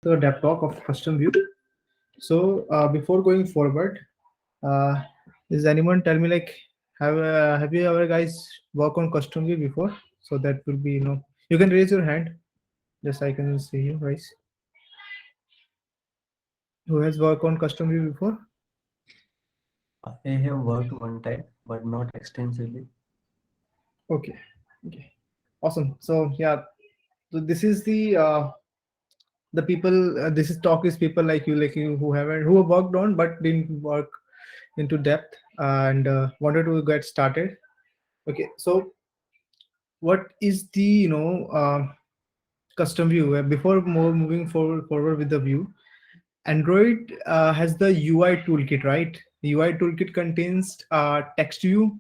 the depth talk of custom view. So before going forward, uh, does anyone tell me like have you ever guys work on custom view before? So that will be you can raise your hand. Just I can see you guys who has worked on custom view before. I have worked one time, but not extensively. Okay, okay, awesome. So yeah, so this is the people. This is talk is people like you who have worked on but didn't work into depth and wanted to get started. Okay, so what is the custom view? Before moving forward with the view, Android has the UI toolkit, right? The UI toolkit contains text view,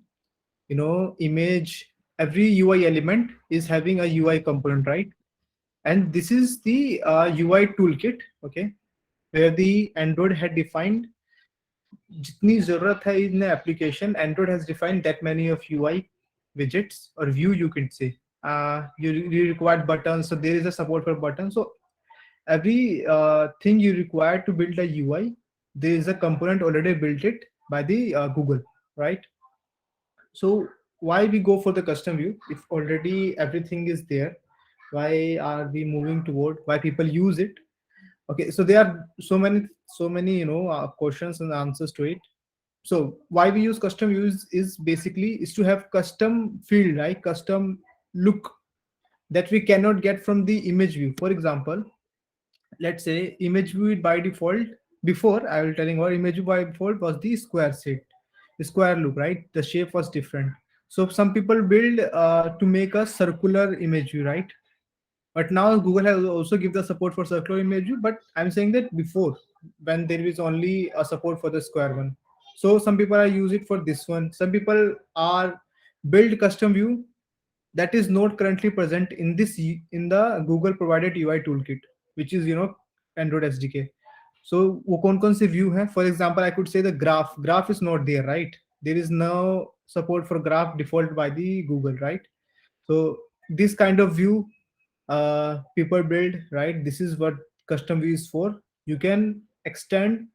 image. Every UI element is having a UI component, right? And this is the UI toolkit, okay, where the Android had defined जितनी जरूरत है in the application. Android has defined that many of UI widgets or view, you can say. You require buttons, so there is a support for buttons. So every thing you require to build a UI, there is a component already built it by the Google, right? So why we go for the custom view if already everything is there? Why are we moving toward why people use it? Okay, so there are so many questions and answers to it. So why we use custom views is basically is to have custom field, right? Custom look that we cannot get from the image view. For example, let's say image view by default, before I will telling what image view by default was the square shape, the square look, right? The shape was different. So some people build to make a circular image view, right? But now Google has also give the support for circular image view, but I'm saying that before, when there is only a support for the square one. So some people are use it for this one. Some people are build custom view that is not currently present in in the Google provided UI toolkit, which is Android SDK. So वो कौन से view है? For example, I could say the graph is not there, right? There is no support for graph default by the Google, right? So this kind of view people build, right? This is what custom view is for. You can extend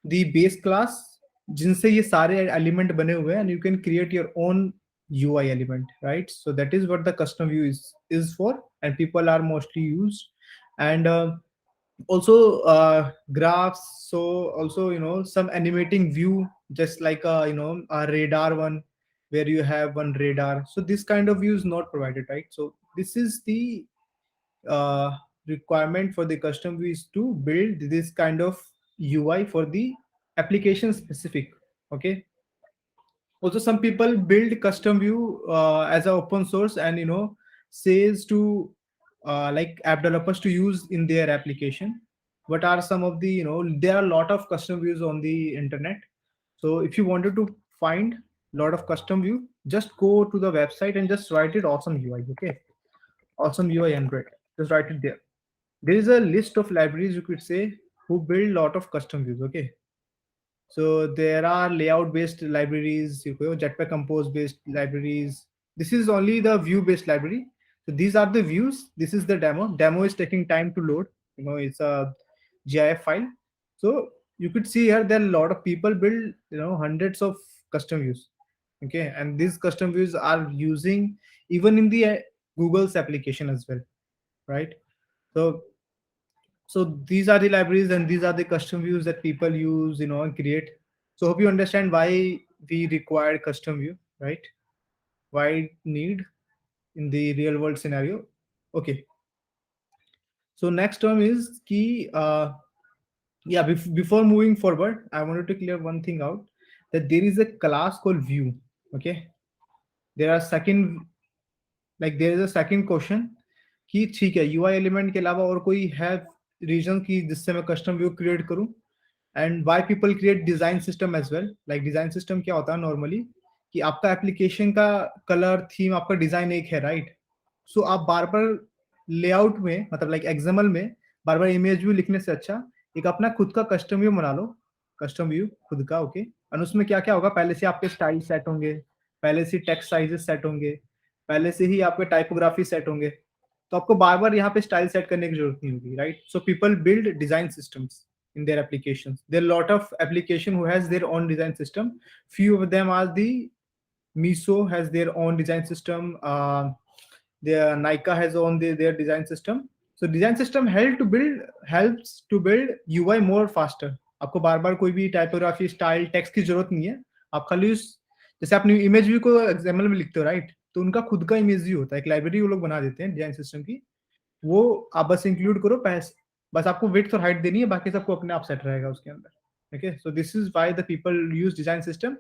the base class जिनसे ये सारे element बने हुए हैं, and you can create your own UI element, right? So that is what the custom view is for, and people are mostly used. And also graphs. So also some animating view, just like a radar one, where you have one radar. So this kind of view is not provided, right? So this is the uh, requirement for the custom view, is to build this kind of UI for the application specific. Okay. Also, some people build custom view as a open source, and says to like app developers to use in their application. What are some of the there are a lot of custom views on the internet. So if you wanted to find a lot of custom view, just go to the website and just write it awesome UI. Okay, awesome UI Android, just write it there. There is a list of libraries, you could say, who build a lot of custom views. Okay, so there are layout based libraries, Jetpack Compose based libraries. This is only the view based library. So these are the views. This is the demo is taking time to load. It's a GIF file. So you could see here that a lot of people build hundreds of custom views. Okay, and these custom views are using even in the Google's application as well, right? So these are the libraries and these are the custom views that people use and create. So hope you understand why we require custom view, right? Why need in the real world scenario. Okay, so next term is key. Yeah, before moving forward, I wanted to clear one thing out, that there is a class called view. Okay, there are second, like there is a second question कि ठीक है UI element के अलावा और कोई है reason की जिससे मैं कस्टम व्यू क्रिएट करूं. And why people create design system as well. Like design system क्या होता है नॉर्मली, कि आपका एप्लीकेशन का कलर थीम आपका डिजाइन एक है, राइट? सो आप बार बार लेआउट में, मतलब लाइक एक्सएमएल में बार बार इमेज व्यू लिखने से अच्छा एक अपना खुद का कस्टम व्यू बना लो. कस्टम व्यू खुद का, ओके. और उसमें क्या क्या होगा, पहले से आपके स्टाइल सेट होंगे, पहले से टेक्स्ट साइजेस सेट होंगे, पहले से ही आपके टाइपोग्राफी सेट होंगे. तो आपको बार बार यहाँ पे स्टाइल सेट करने की जरूरत नहीं होगी, right? So people build design systems in their applications. There are a lot of application who has their own design system. Few of them are the Miso has their own design system. Their Nika has own their design system. So design system helps to build UI more faster. आपको बार बार कोई भी typography style text की जरूरत नहीं है. आप खाली उस जैसे आपने इमेज व्यू को एग्जाम्पल में लिखते हो, राइट? तो उनका खुद का इमेज व्यू होता है, एक लाइब्रेरी वो लोग बना देते हैं डिजाइन सिस्टम की. वो आप बस इंक्लूड करो, बस आपको विड्थ और हाइट देनी है, बाकी सबको अपने आप सेट रहेगा उसके अंदर. Okay, so this is why the people use design system,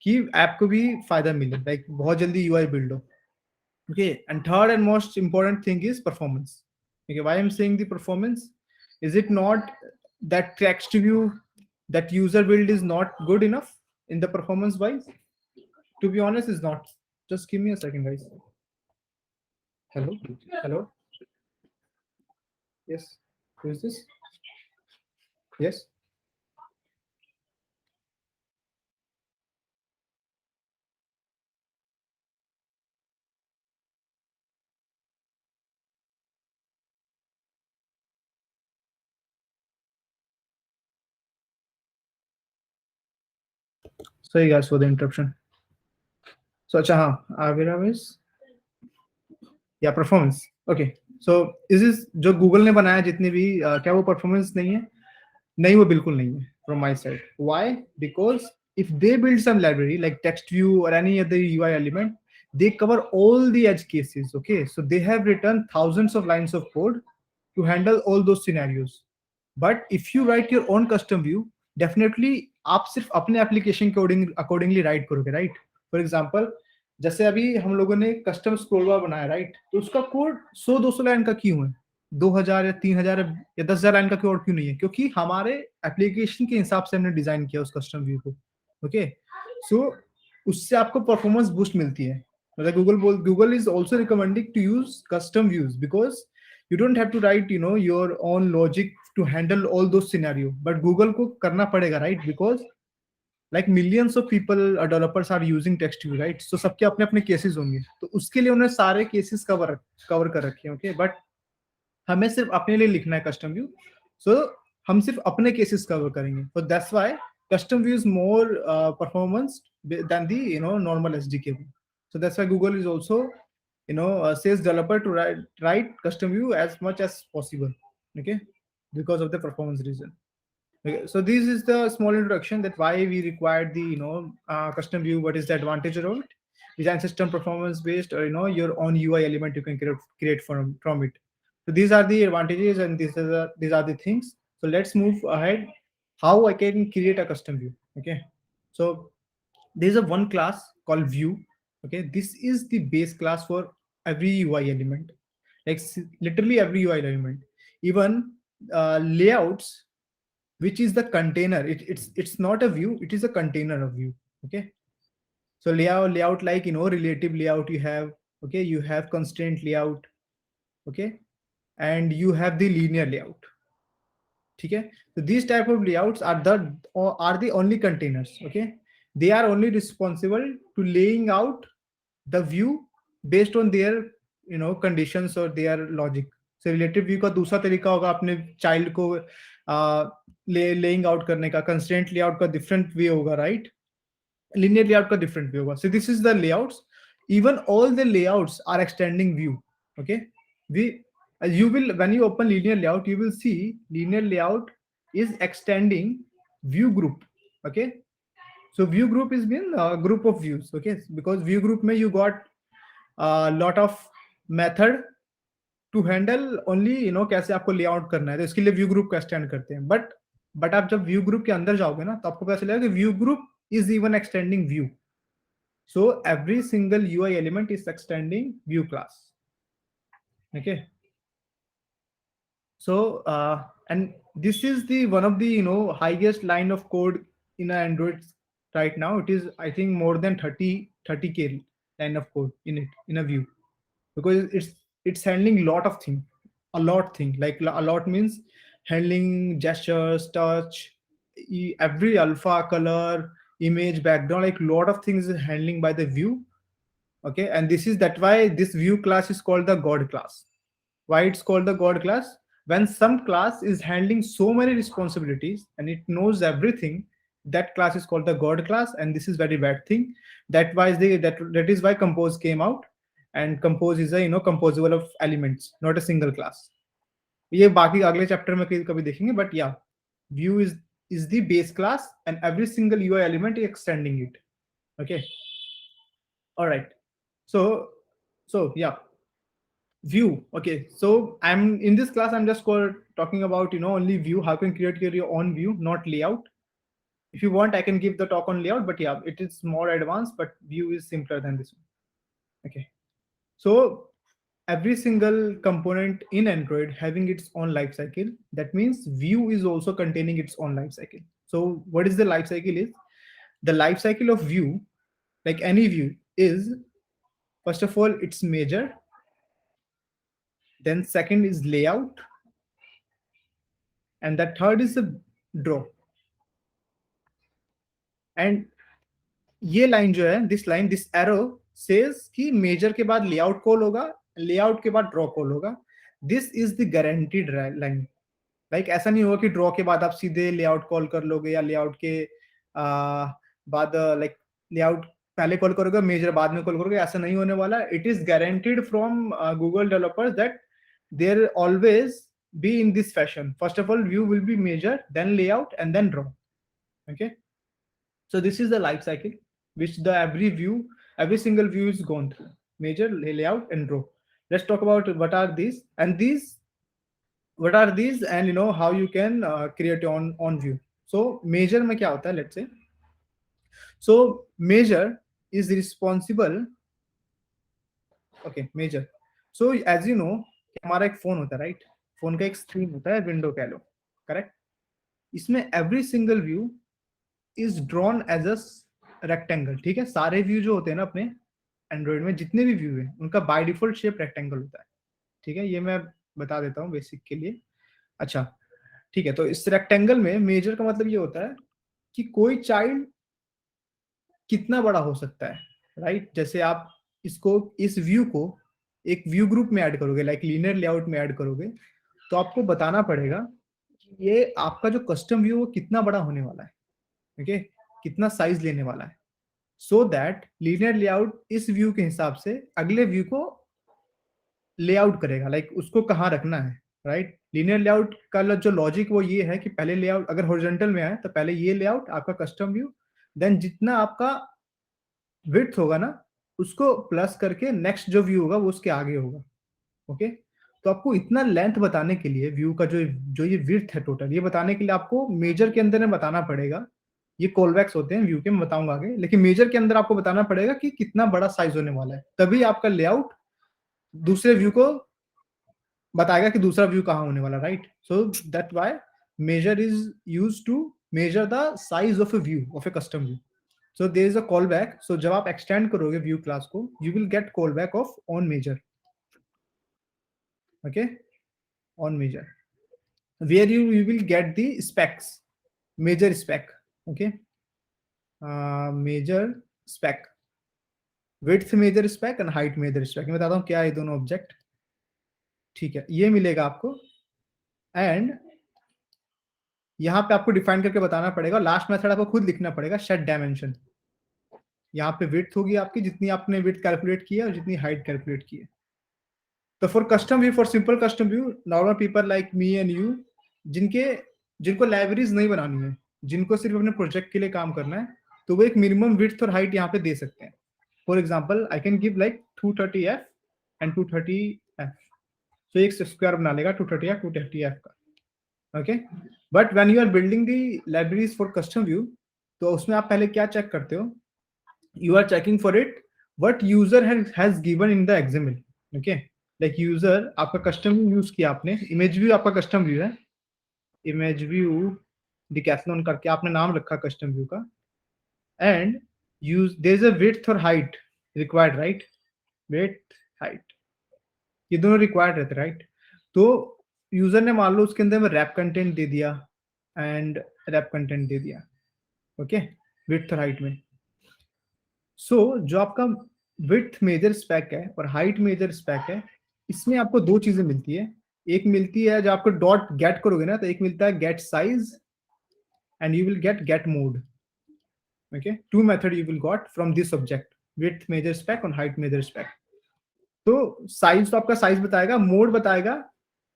कि ऐप को भी फायदा मिले, लाइक बहुत जल्दी यूआई बिल्ड हो. Okay, and third and most important thing is performance. Okay, why I am saying the performance, is it not that text view that user build is not good enough in the performance wise? To be honest, is not. Just give me a second, guys. Hello. Yes, who is this? Yes. Sorry guys for the interruption. So अच्छा, हाँ, Avira is या performance. Okay, सो इस जो Google ने बनाया जितने भी क्या वो परफॉर्मेंस नहीं है? नहीं, वो बिल्कुल नहीं है from my side. Why? Because if they build some library like text view or any other UI element, they cover all the edge cases. Okay, so they have written thousands of lines of code to handle all those scenarios. But if you write your own custom view, definitely आप सिर्फ अपने application के accordingly right करोगे, right? For example, जैसे अभी हम लोगों ने कस्टम स्क्रोल बार बनाया, राइट? तो उसका कोड 100-200 लाइन का क्यों है? 2000 या 3000 या 10,000 लाइन का कोड क्यों नहीं है? क्योंकि हमारे एप्लीकेशन के हिसाब से हमने डिजाइन किया उस कस्टम व्यू को. ओके, सो उससे आपको परफॉर्मेंस बूस्ट मिलती है. मतलब Google is also recommending to use custom views because you don't have to write your own logic to handle all those scenario, but Google को करना पड़ेगा, right? Because like millions of people developers are using text view, right? So सबके अपने अपने cases होंगे, तो उसके लिए उन्होंने सारे cases कवर कर रखे हैं. ओके, बट हमें सिर्फ अपने लिए लिखना है कस्टम व्यू, सो हम सिर्फ अपने cases कवर करेंगे. So that's why custom view is more performance than the normal SDK view. So that's why Google is also says developer to write custom view as much as possible. Okay, because of the performance reason. Okay, so this is the small introduction that why we required the custom view, what is the advantage of it, design system performance based, or your own UI element you can create from it. So these are the advantages and these are the things. So let's move ahead. How I can create a custom view? Okay, so there's a one class called view. Okay, this is the base class for every UI element, like literally every UI element, even layouts, which is the container. It's not a view, it is a container of view. Okay, so layout like relative layout you have. Okay, you have constraint layout. Okay, and you have the linear layout. Okay, so these type of layouts are the only containers. Okay, they are only responsible to laying out the view based on their conditions or their logic. So relative view का दूसरा तरीका होगा अपने child को laying out करने का, constraint layout का different way होगा, right? Linear layout का different way होगा. So this is the layouts. Even all the layouts are extending view. Okay, you will, when you open linear layout, you will see linear layout is extending view group. Okay, so view group is been a group of views. Okay, because view group में you got a lot of method to handle only कैसे आपको layout करना है, तो इसके लिए view group का extend करते हैं. but आप जब view group के अंदर जाओगे ना, तो आपको पता चलेगा कि view group is even extending view. So every single UI element is extending view class. Okay, so and this is the one of the highest line of code in Android right now. It is, I think, more than 30k line of code in a view, because it's handling lot of thing, like a lot means handling gestures, touch, every alpha, color, image, background, like lot of things is handling by the view. Okay, and this is that why this view class is called the god class. Why it's called the god class? When some class is handling so many responsibilities and it knows everything, that class is called the god class, and this is very bad thing. That is why compose came out, and compose is a composable of elements, not a single class. ये बाकी अगले chapter में कभी देखेंगे, but yeah, view is the base class and every single UI element is extending it. Okay, all right. So yeah, view. Okay, so I'm in this class, I'm just talking about only view, how you can create your own view, not layout. If you want, I can give the talk on layout, but yeah, it is more advanced, but view is simpler than this one. Okay, so every single component in Android having its own life cycle. That means view is also containing its own life cycle. So what is the life cycle is? The life cycle of view, like any view, is first of all its measure, then second is layout, and the third is the draw. And ये line जो है, this arrow says कि major के बाद layout call होगा, layout के बाद draw call होगा. This is the guaranteed line. Like ऐसा नहीं होगा कि ड्रॉ के बाद आप सीधे लेआउट कॉल कर लोगे, या लेआउट के बाद लाइक लेआउट पहले कॉल करोगे, मेजर बाद में कॉल करोगे, ऐसा नहीं होने वाला. It is guaranteed from Google developers that there always be in this fashion. First of all view will be measure, then layout and then draw. Okay, so this is the life cycle which every single view is gone through: measure, layout, and draw. Let's talk about what are these and how you can create your own view. So measure में क्या होता है? Let's say, so measure is responsible. Okay, measure. So as you know, हमारा एक phone होता है, right? Phone का एक स्क्रीन होता है, विंडो कह लो, करेक्ट? इसमें every single view is drawn as a rectangle. ठीक है, सारे व्यू जो होते हैं ना अपने एंड्रॉइड में, जितने भी व्यू हैं, उनका बाय डिफॉल्ट शेप रेक्टेंगल होता है. ठीक है, ये मैं बता देता हूँ बेसिक के लिए. अच्छा, ठीक है. तो इस रेक्टेंगल में मेजर का मतलब ये होता है कि कोई चाइल्ड कितना बड़ा हो सकता है, राइट? जैसे आप इस व्यू को एक व्यू ग्रुप में ऐड करोगे, लाइक लीनियर लेआउट में ऐड करोगे, तो आपको बताना पड़ेगा कि ये आपका जो कस्टम व्यू वो कितना बड़ा होने वाला है. ओके, कितना साइज लेने वाला है, सो दैट लीनियर लेआउट इस व्यू के हिसाब से अगले व्यू को लेआउट करेगा, लाइक उसको कहाँ रखना है, राइट? लीनियर लेआउट का जो लॉजिक वो ये है कि पहले लेआउट अगर हॉरिजॉन्टल में है तो पहले ये लेआउट आपका कस्टम व्यू, देन जितना आपका विड्थ होगा ना उसको प्लस करके नेक्स्ट जो व्यू होगा वो उसके आगे होगा. ओके, तो आपको इतना लेंथ बताने के लिए व्यू का जो ये विड्थ है टोटल, ये बताने के लिए आपको मेजर के अंदर में बताना पड़ेगा. ये कॉलबैक्स होते हैं व्यू के, मैं बताऊंगा आगे, लेकिन मेजर के अंदर आपको बताना पड़ेगा कि कितना बड़ा साइज होने वाला है, तभी आपका लेआउट दूसरे व्यू को बताएगा कि दूसरा व्यू कहाँ होने वाला, right? So that why measure is used to measure the size of a view, of a custom view. So there is a callback. सो जब आप एक्सटेंड करोगे व्यू क्लास को, you will get callback of on measure. Okay, on measure, where you will get the specs, major spec. Okay, measure spec, width measure spec and height measure spec. मैं बताता हूँ क्या है ये दोनों object. ठीक है, ये मिलेगा आपको, एंड यहाँ पे आपको डिफाइन करके बताना पड़ेगा. लास्ट मेथड आपको खुद लिखना पड़ेगा, सेट डायमेंशन. यहाँ पे विड्थ होगी आपकी, जितनी आपने विड्थ कैलकुलेट की है और जितनी हाइट कैलकुलेट की है. तो for custom view, for simple custom view, normal people like me and you, जिनको लाइब्रेरीज नहीं बनानी है, जिनको सिर्फ अपने प्रोजेक्ट के लिए काम करना है, तो वो एक मिनिमम विड्थ और हाइट यहाँ पे दे सकते हैं. For example I can give like 230f and 230f. So एक स्क्वायर बना लेगा 230f 230f का. Okay, but when you are building the libraries for custom view, तो उसमें आप पहले क्या चेक करते हो? You are checking for it what user has given in the XML. Okay, like user आपका कस्टम व्यू यूज किया आपने, इमेज व्यू आपका कस्टम व्यू है, इमेज व्यू डिकैथलॉन करके आपने नाम रखा कस्टम व्यू का, and use there is a width और height required, right? Width height ये दोनों रिक्वायर्ड रहते, राइट? तो यूजर ने मान लो उसके अंदर में रैप कंटेंट दे दिया एंड रैप कंटेंट दे दिया. ओके, विड्थ और हाइट में. सो जो आपका विड्थ मेजर स्पेक है और हाइट मेजर स्पेक है, इसमें आपको दो चीजें मिलती है। एक मिलती है जब आपको डॉट गेट करोगे ना, तो एक मिलता है get size and you will get mode. Okay, two method you will got from this object, width measure spec और हाइट मेजर स्पेक। तो साइज तो आपका साइज बताएगा, मोड बताएगा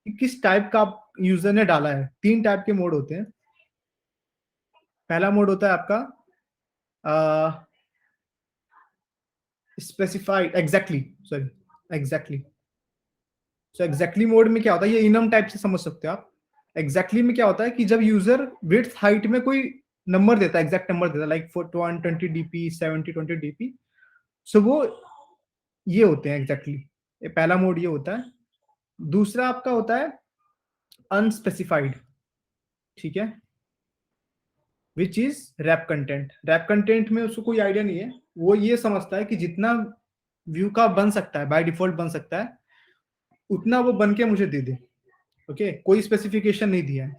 कि किस टाइप का आप यूजर ने डाला है। तीन टाइप के मोड होते हैं। पहला मोड होता है आपका specified exactly, sorry exactly. So exactly mode में क्या होता है, ये इनम टाइप से समझ सकते हो आप। एग्जैक्टली में क्या होता है कि जब यूजर विड्थ हाइट में कोई नंबर देता है, एग्जैक्ट नंबर देता है, लाइक 120 डीपी 70 डीपी, सो वो ये होते हैं एग्जैक्टली। ये पहला मोड ये होता है। दूसरा आपका होता है अनस्पेसिफाइड, ठीक है, which is wrap content. Wrap content में उसको कोई आइडिया नहीं है, वो ये समझता है कि जितना व्यू का बन सकता है, बाय डिफॉल्ट बन सकता है, उतना वो बन के मुझे दे दे। ओके, कोई स्पेसिफिकेशन नहीं दिया है।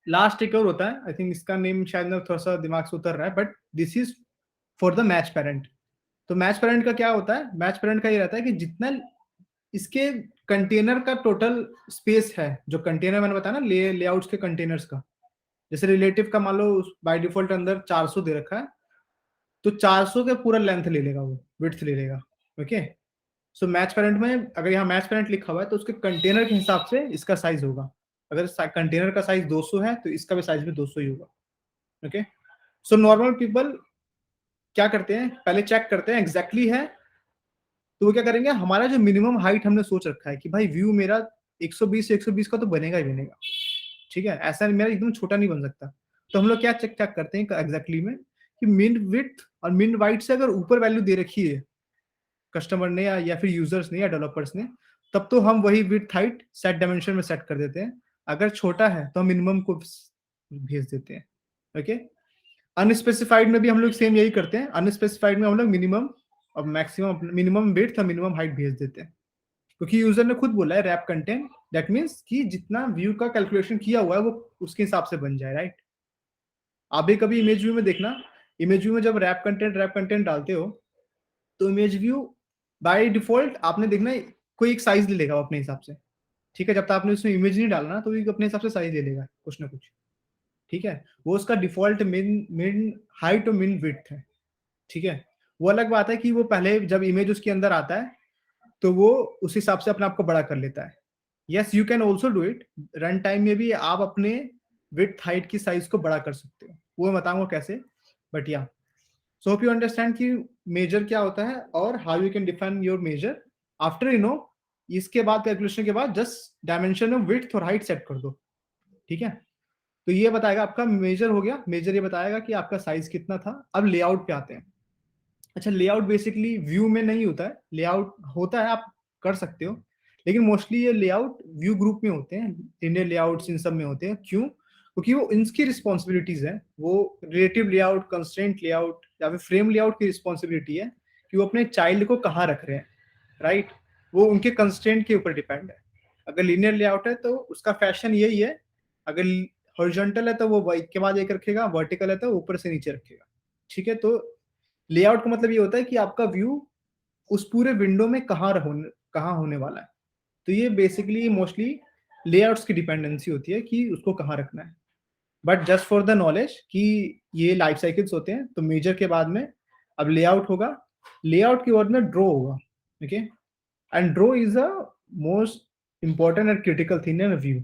लास्ट एक और होता है, आई थिंक इसका नेम शायद ना थोड़ा सा दिमाग से उतर रहा है, but this is for the match parent. तो मैच पेरेंट का क्या होता है, मैच पेरेंट का ये रहता है कि जितना इसके कंटेनर का टोटल स्पेस है, जो कंटेनर मैंने बताया ना लेआउट्स के कंटेनर्स का, जैसे रिलेटिव का मान लो बाय डिफॉल्ट अंदर 400 दे रखा है, तो 400 का पूरा लेंथ ले लेगा, वो विड्थ ले लेगा। ओके, सो मैच पेरेंट में अगर यहाँ मैच पेरेंट लिखा हुआ है तो उसके कंटेनर के हिसाब से इसका साइज होगा। अगर कंटेनर का साइज 200 है तो इसका भी साइज भी 200 ही होगा। ओके, सो नॉर्मल पीपल क्या करते हैं, पहले चेक करते हैं एग्जैक्टली है, तो वो क्या करेंगे, हमारा जो मिनिमम हाइट हमने सोच रखा है कि भाई व्यू मेरा 120 से 120 का तो बनेगा ही बनेगा, ठीक है, ऐसा मेरा एकदम छोटा नहीं बन सकता। तो हम लोग क्या चेक चेक करते हैं एग्जैक्टली में कि मिन विड्थ और मिन वाइट से अगर ऊपर वैल्यू दे रखी है कस्टमर ने या फिर यूजर्स ने या डेवलपर्स ने, तब तो हम वही विड्थ हाइट सेट डायमेंशन में सेट कर देते हैं। अगर छोटा है तो हम मिनिमम को भेज देते हैं। ओके, अनस्पेसिफाइड में भी हम लोग सेम यही करते हैं। अनस्पेसिफाइड में हम लोग मिनिमम और मैक्सिमम, मिनिमम विड्थ और मिनिमम हाइट भेज देते हैं, क्योंकि यूजर ने खुद बोला है रैप कंटेंट, दैट मीन्स कि जितना व्यू का कैलकुलेशन किया हुआ है वो उसके हिसाब से बन जाए, राइट। आप भी कभी इमेज व्यू में देखना, इमेज व्यू में जब रैप कंटेंट डालते हो तो इमेज व्यू बाय डिफॉल्ट आपने देखना कोई एक साइज ले लेगा वो अपने हिसाब से, ठीक है, जब तक आपने उसमें इमेज नहीं डालना तो वो अपने हिसाब से साइज ले लेगा कुछ ना कुछ, ठीक है। वो उसका डिफॉल्ट मिन मिन हाइट और मिन विड्थ है, ठीक है। वो अलग बात है कि वो पहले जब इमेज उसके अंदर आता है तो वो उस हिसाब से अपने आप को बड़ा कर लेता है। Yes, you can also do it, run time में भी आप अपने विड्थ हाइट की साइज को बड़ा कर सकते हो, वो मैं बताऊंगा कैसे, बट या सो होप यू अंडरस्टैंड कि मेजर क्या होता है और how you can define your measure after you know. इसके बाद कैलकुलेशन के बाद जस्ट डायमेंशन में विड्थ और हाइट सेट कर दो, ठीक है। तो ये बताएगा आपका मेजर हो गया, मेजर ये बताएगा कि आपका साइज कितना था। अब लेआउट पे आते हैं। अच्छा, लेआउट बेसिकली व्यू में नहीं होता है, लेआउट होता है, आप कर सकते हो, लेकिन मोस्टली ये लेआउट व्यू ग्रुप में होते हैं, इंडियन लेआउट्स इन सब में होते हैं। क्यों? क्योंकि वो इनकी रिस्पॉन्सिबिलिटीज है, वो रिलेटिव लेआउट, कंस्ट्रेंट लेआउट या फिर फ्रेम लेआउट की रिस्पॉन्सिबिलिटी है कि वो अपने चाइल्ड को कहाँ रख रहे हैं, राइट। वो उनके कंस्ट्रेंट के ऊपर डिपेंड है। अगर लीनियर लेआउट है तो उसका फैशन यही है, अगर हॉरिजॉन्टल है तो वो एक के बाद एक रखेगा, वर्टिकल है तो ऊपर से नीचे रखेगा, ठीक है। तो लेआउट का मतलब ये होता है कि आपका व्यू उस पूरे विंडो में कहाँ होने वाला है। तो ये बेसिकली मोस्टली लेआउट्स की डिपेंडेंसी होती है कि उसको कहाँ रखना है। But just for the knowledge कि ये लाइफ साइकिल्स होते हैं, तो मेजर के बाद में अब लेआउट होगा, लेआउट के बाद में ड्रॉ होगा। Okay, and draw is a most important and critical thing in view.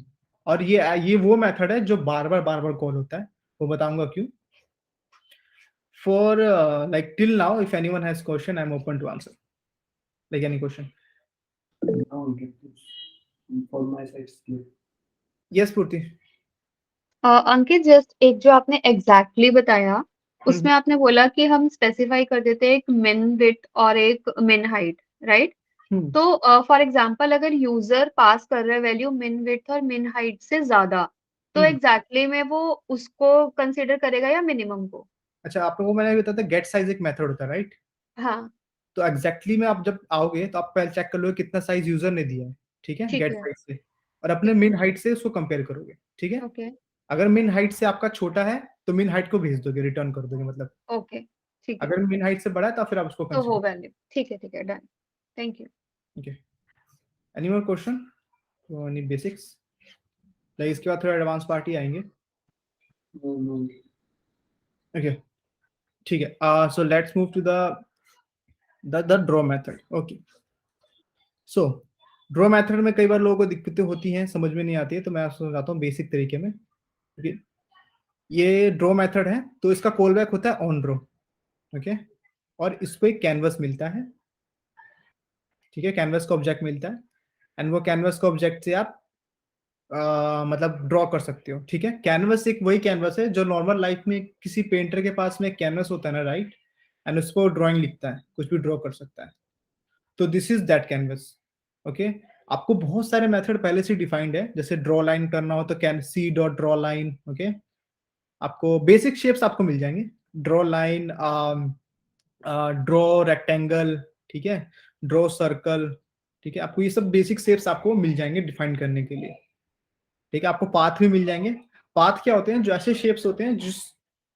और ये वो मेथड है जो बार बार कॉल होता है, वो बताऊंगा क्यों। For like till now, if anyone has question, I'm open to answer. Like any question. No, Ankit, for my side, it's clear. Yes, Purti. Ankit, just एक जो आपने एग्जैक्टली बताया, उसमें आपने बोला कि हम स्पेसिफाई कर देते हैं एक मिन विड्थ और एक मिन हाइट, राइट। तो फॉर एग्जांपल अगर यूजर पास कर रहा है वैल्यू मिन विड्थ और मिन हाइट से ज्यादा, तो एग्जैक्टली में वो उसको कंसिडर करेगा या मिनिमम को? अच्छा, आपको वो मैंने बताया था, गेट साइज एक मेथड होता है, राइट। हाँ, तो एग्जैक्टली में आप जब आओगे तो आप पहले चेक कर लो कितना साइज यूजर ने दिया है, ठीक है, ठीक गेट है, साइज से, और अपने ठीक है, मिन हाइट से उसको कंपेयर करोगे, ठीक है। ओके, अगर मिन हाइट से आपका छोटा है तो मिन हाइट को भेज दोगे, रिटर्न कर दोगे मतलब, ओके, ठीक है, अगर मेन हाइट से बड़ा है तो फिर आप उसको तो वो कंसीडर। वैल्यू ठीक है, done. Thank you. Okay, any more question, any basics? Like इसके बाद थोड़ा एडवांस पार्टी आएंगे। ओके, ठीक है। So let's move to the draw method. Okay, so draw method में कई बार लोगों को दिक्कतें होती हैं, समझ में नहीं आती है, तो मैं आपको समझाता हूँ बेसिक तरीके में। ओके, ये ड्रॉ मेथड है, तो इसका कॉल बैक होता है ऑन ड्रॉ। ओके, और इसको एक कैनवस मिलता है, ठीक है, कैनवस का ऑब्जेक्ट मिलता है, एंड वो कैनवस का ऑब्जेक्ट से आप मतलब ड्रॉ कर सकते हो। ठीक है, कैनवस एक वही कैनवस है जो नॉर्मल लाइफ में किसी पेंटर के पास में एक कैनवस होता है ना, राइट, एंड उसको ड्राइंग लिखता है, कुछ भी ड्रॉ कर सकता है, तो this is that canvas. Okay, आपको बहुत सारे मेथड पहले से डिफाइंड है, जैसे ड्रॉ लाइन करना हो तो canvas dot draw line. Okay, आपको बेसिक शेप्स आपको मिल जाएंगे, ड्रॉ लाइन, ड्रॉ रेक्टेंगल, ठीक है, ड्रॉ सर्कल, ठीक है, आपको ये सब बेसिक शेप्स आपको मिल जाएंगे डिफाइन करने के लिए। ठीक है, आपको पाथ भी मिल जाएंगे। पाथ क्या होते हैं? जो ऐसे शेप्स होते हैं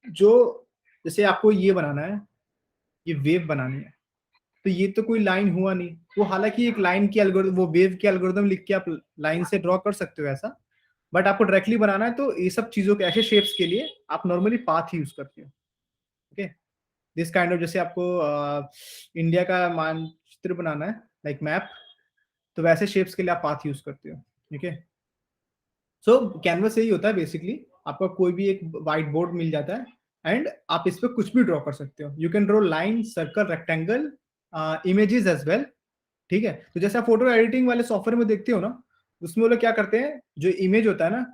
जो जैसे आपको ये बनाना है, ये वेव बनानी है, तो ये तो कोई लाइन हुआ नहीं, वो हालांकि एक लाइन की एल्गोरिथम, वो वेव की एल्गोरिथम लिख के आप लाइन से ड्रॉ कर सकते हो ऐसा, बट आपको डायरेक्टली बनाना है तो ये सब चीजों के ऐसे शेप्स के लिए आप नॉर्मली पाथ यूज करते हो। ओके, दिस काइंड ऑफ, जैसे आपको इंडिया का मानचित्र बनाना है, लाइक मैप, तो वैसे शेप्स के लिए आप पाथ यूज करते हो। ठीक है, सो कैनवस यही होता है बेसिकली, आपका कोई भी एक व्हाइट बोर्ड मिल जाता है एंड आप इस पर कुछ भी ड्रॉ कर सकते हो। You can draw line, circle, rectangle, images as well. ठीक है, तो जैसे आप फोटो एडिटिंग वाले सॉफ्टवेयर में देखते हो ना, उसमें वो लोग क्या करते हैं, जो इमेज होता है ना,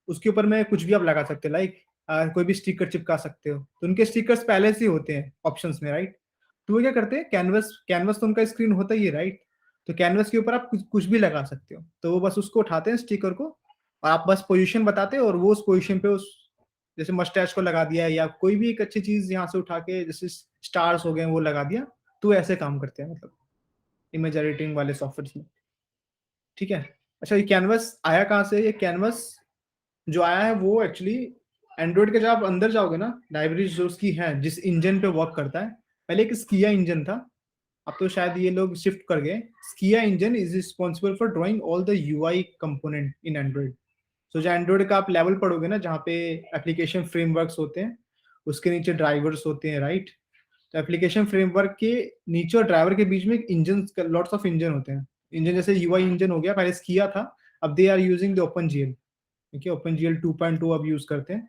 उसके ऊपर में कुछ भी आप लगा सकते हो, लाइक कोई भी स्टिकर चिपका सकते हो, तो उनके स्टिकर्स पहले से ही होते हैं ऑप्शंस में, राइट। तो वो क्या करते हैं, कैनवस कैनवस तो उनका स्क्रीन होता ही है, राइट, तो कैनवस के ऊपर आप कुछ भी लगा सकते हो, तो वो बस उसको उठाते हैं स्टिकर को, और आप बस पोजीशन बताते हो, और वो उस पोजीशन पे उस, जैसे मस्टैच को लगा दिया, या कोई भी एक अच्छी चीज यहाँ से उठा के, जैसे स्टार्स हो गए वो लगा दिया, तो ऐसे काम करते हैं मतलब इमेज एडिटिंग वाले सॉफ्टवेयर में। ठीक है, अच्छा, ये कैनवस आया कहाँ से? ये कैनवस जो आया है वो एक्चुअली एंड्रॉइड के, जब आप अंदर जाओगे ना, लाइब्रेरी जो उसकी है, जिस इंजन पे वर्क करता है, पहले एक स्किया इंजन था, अब तो शायद ये लोग शिफ्ट कर गए। Skia engine is responsible for drawing all the UI component in Android. So जो एंड्रॉइड का आप लेवल पढ़ोगे ना, जहाँ पे एप्लीकेशन फ्रेमवर्क्स होते हैं, उसके नीचे ड्राइवर्स होते हैं, राइट, तो एप्लीकेशन फ्रेमवर्क के नीचे और ड्राइवर के बीच में इंजन, लॉट्स ऑफ इंजन होते हैं। इंजन जैसे यूआई इंजन हो गया, पहले किया था, अब they are using the open GL. ठीक है, ओपन जीएल 2.2 अब यूज करते हैं।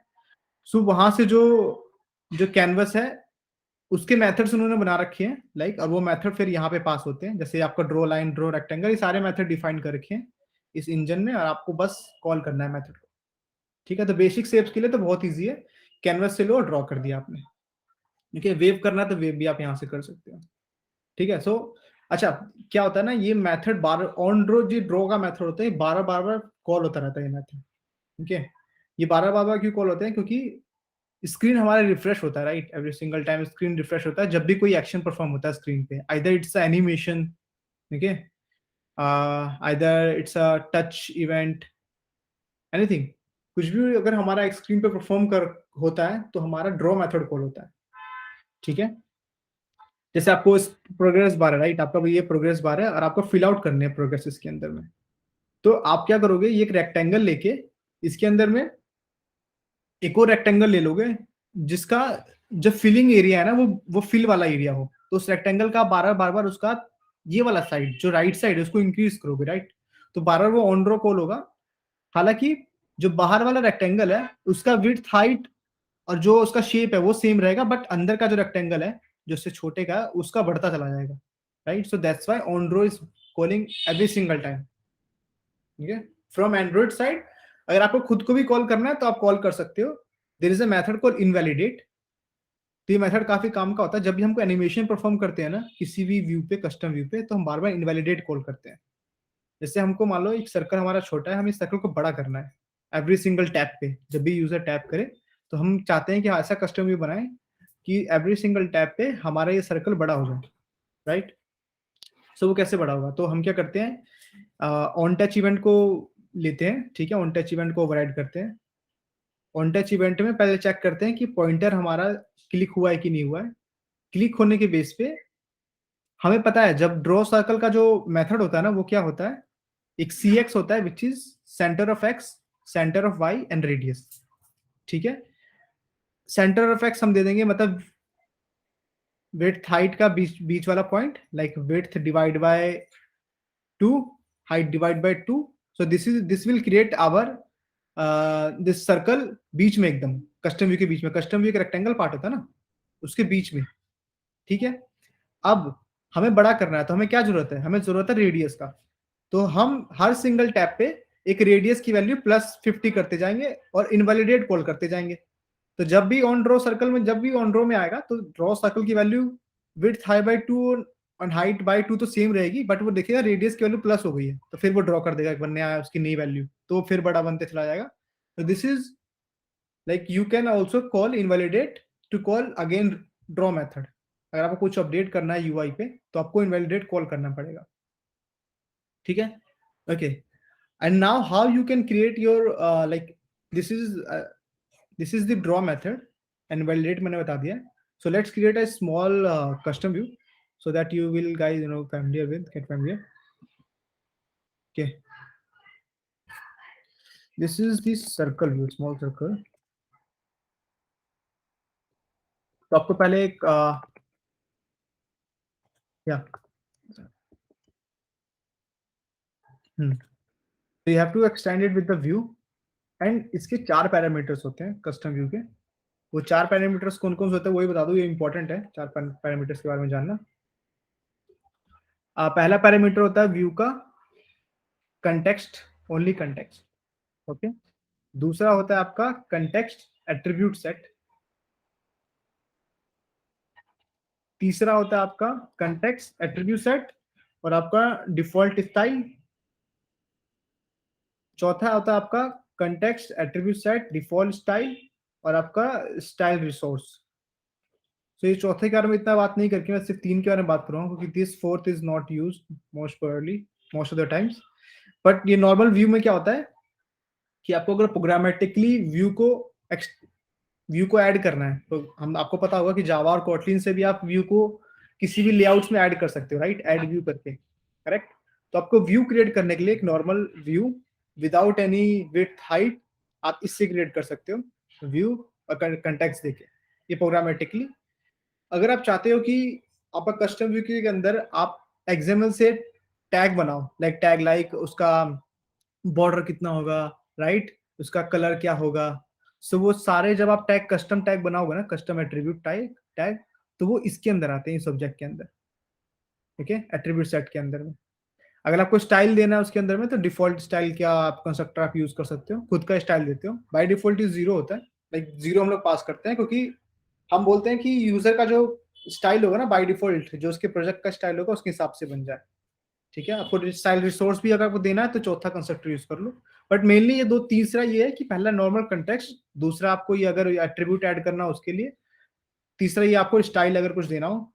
सो वहां से जो जो कैनवस है, उसके मेथड्स उन्होंने बना रखे हैं, लाइक, और वो मेथड फिर यहाँ पे पास होते हैं, जैसे आपका ड्रॉ लाइन, ड्रॉ रेक्टेंगल, ये सारे मेथड डिफाइन कर रखे हैं इस इंजन में, और आपको बस कॉल करना है मेथड को। ठीक है, तो बेसिक शेप्स के लिए तो बहुत ईजी है, कैनवस से लो और ड्रॉ कर दिया आपने। ठीक है, वेव करना है तो वेव भी आप यहाँ से कर सकते हो। ठीक है, सो अच्छा, क्या होता है ना, ये मेथड बार ऑन ड्रॉ, जो ड्रॉ का मेथड होता है, बार बार कॉल होता रहता है ये मेथड। ठीक है, ये बार बार क्यों कॉल होते हैं? क्योंकि स्क्रीन हमारा रिफ्रेश होता है, right, every single time screen refresh होता है जब भी कोई एक्शन परफॉर्म होता है स्क्रीन पे, आइदर इट्स एनिमेशन, ठीक है, either it's a touch event, anything, कुछ भी अगर हमारा स्क्रीन पे परफॉर्म कर होता है तो हमारा ड्रॉ मेथड कॉल होता है। ठीक है, जैसे आपको प्रोग्रेस बार है, राइट, आपका ये प्रोग्रेस बार है और आपको फिल आउट करने हैं प्रोग्रेस इसके अंदर में, तो आप क्या करोगे, ये एक रेक्टेंगल लेके इसके अंदर में एक और रेक्टेंगल ले लोगे, जिसका जो फिलिंग एरिया है ना, वो फिल वाला एरिया हो, तो उस रेक्टेंगल का बार बार उसका ये वाला साइड, जो राइट साइड है, उसको इंक्रीज करोगे, राइट, तो बार बार वो ऑन ड्रॉ कॉल होगा। हालांकि जो बाहर वाला रेक्टेंगल है, उसका विड्थ, हाइट और जो उसका शेप है वो सेम रहेगा, बट अंदर का जो रेक्टेंगल है, जो उससे छोटे का है, उसका बढ़ता चला जाएगा, right, so that's why on draw is calling every single time. ठीक है, फ्रॉम एंड्रॉइड साइड अगर आपको खुद को भी कॉल करना है तो आप कॉल कर सकते हो, there is a method called invalidate. तो ये मेथड काफी काम का होता है, जब भी हमको एनिमेशन परफॉर्म करते हैं ना किसी भी व्यू पे, कस्टम व्यू पे, तो हम बार बार इनवैलिडेट कॉल करते हैं। जैसे हमको मान लो एक सर्कल हमारा छोटा है, हमें इस सर्कल को बड़ा करना है, एवरी सिंगल टैप पे, जब भी यूजर टैप करे, तो हम चाहते हैं कि ऐसा कस्टम व्यू बनाए कि एवरी सिंगल टैप पे हमारा ये सर्कल बड़ा हो जाए, राइट। सो वो कैसे बड़ा होगा? तो हम क्या करते हैं, ऑन टच इवेंट को लेते हैं, ठीक है, ऑन टच इवेंट को ओवरराइड करते हैं। ऑन टच इवेंट में पहले चेक करते हैं कि पॉइंटर हमारा क्लिक हुआ है कि नहीं हुआ है, क्लिक होने के बेस पे हमें पता है जब ड्रॉ सर्कल का जो मेथड होता है ना वो क्या होता है, एक cx होता है which is centre of x, centre of y and radius. ठीक है, सेंटर ऑफ x हम दे देंगे मतलब विड्थ हाइट का बीच बीच वाला point, like width divide by 2, height divide by 2। So this will create our this circle बीच में, एकदम कस्टम व्यू के बीच में। कस्टम व्यू एक रेक्टेंगल पार्ट होता है ना, उसके बीच में। ठीक है, अब हमें बड़ा करना है तो हमें क्या जरूरत है, हमें जरूरत है रेडियस का। तो हम हर सिंगल टैप पे एक रेडियस की वैल्यू +50 करते जाएंगे और इनवैलिडेट कॉल करते जाएंगे। तो जब भी ऑन ड्रॉ सर्कल में, जब भी ऑन ड्रॉ में आएगा तो ड्रॉ सर्कल की वैल्यू विड्थ हाई बाय 2 और हाइट बाय 2 तो सेम रहेगी, बट वो देखिएगा रेडियस की वैल्यू प्लस हो गई है, तो फिर वो ड्रॉ कर देगा एक बनने आया उसकी नई वैल्यू, तो वो फिर बड़ा बनते चला जाएगा। तो this is like you can also call invalidate to call again draw method. अगर आपको कुछ अपडेट करना है यूआई पे तो आपको इनवैलिडेट कॉल करना पड़ेगा। ठीक है, okay. And now how you can create your like this is the draw method and validate मैंने बता दिया। So let's create a small custom view so that you will guys get familiar. Okay, this is the circle view, small circle. तो आपको पहले एक so you have to extend it with the view and इसके 4 parameters होते हैं custom view के। वो 4 parameters कौन कौन से होते हैं वही बता दूं, ये इंपॉर्टेंट है 4 पैरामीटर्स के बारे में जानना। पहला पैरामीटर होता है व्यू का कंटेक्स्ट, ओनली कंटेक्स्ट। ओके, दूसरा होता है आपका कंटेक्स्ट एट्रीब्यूट सेट। तीसरा होता है आपका कंटेक्स्ट एट्रीब्यूट सेट और आपका डिफॉल्ट स्टाइल। चौथा होता है आपका context attribute set, default style और आपका स्टाइल रिसोर्स। तो ये चौथे के बारे में इतना बात नहीं करके मैं सिर्फ 3 के बारे में बात करूंगा, क्योंकि this fourth is not used most of the times. But ये नॉर्मल व्यू में क्या होता है कि आपको अगर प्रोग्रामेटिकली व्यू को ऐड करना है तो हम आपको पता होगा कि जावा और कोटलिन से भी आप व्यू को किसी भी लेआउट्स में ऐड कर सकते हो, राइट, ऐड व्यू करके, करेक्ट। तो आपको व्यू क्रिएट करने के लिए एक normal view without any width height आप इससे क्रिएट कर सकते हो व्यू और कंटेक्स्ट देके, ये प्रोग्रामेटिकली। अगर आप चाहते हो कि आपका कस्टम व्यू के अंदर आप एक्सएमएल से टैग बनाओ, लाइक उसका बॉर्डर कितना होगा, राइट, उसका कलर क्या होगा, सो वो सारे जब आप कस्टम टैग बनाओगे ना, कस्टम एट्रीब्यूट टैग, तो वो इसके अंदर आते हैं सब्जेक्ट के अंदर। ठीक है, एट्रीब्यूट सेट के अंदर में। अगर आपको स्टाइल देना है उसके अंदर में तो डिफॉल्ट स्टाइल क्या आप कंस्ट्रक्टर आप यूज कर सकते हो, खुद का स्टाइल देते हो। बाय डिफॉल्ट ये 0 होता है, लाइक 0 हम लोग पास करते हैं क्योंकि हम बोलते हैं कि यूजर का जो स्टाइल होगा ना बाय डिफॉल्ट, जो उसके प्रोजेक्ट का स्टाइल होगा उसके हिसाब से बन जाए। ठीक है, आपको स्टाइल रिसोर्स भी अगर आपको देना है तो चौथा कंस्ट्रक्टर यूज कर लो। बट मेनली ये दो, तीसरा ये है कि पहला नॉर्मल कंटेक्स्ट, दूसरा आपको ये अगर एट्रीब्यूट ऐड करना हो उसके लिए, तीसरा ये आपको स्टाइल अगर कुछ देना हो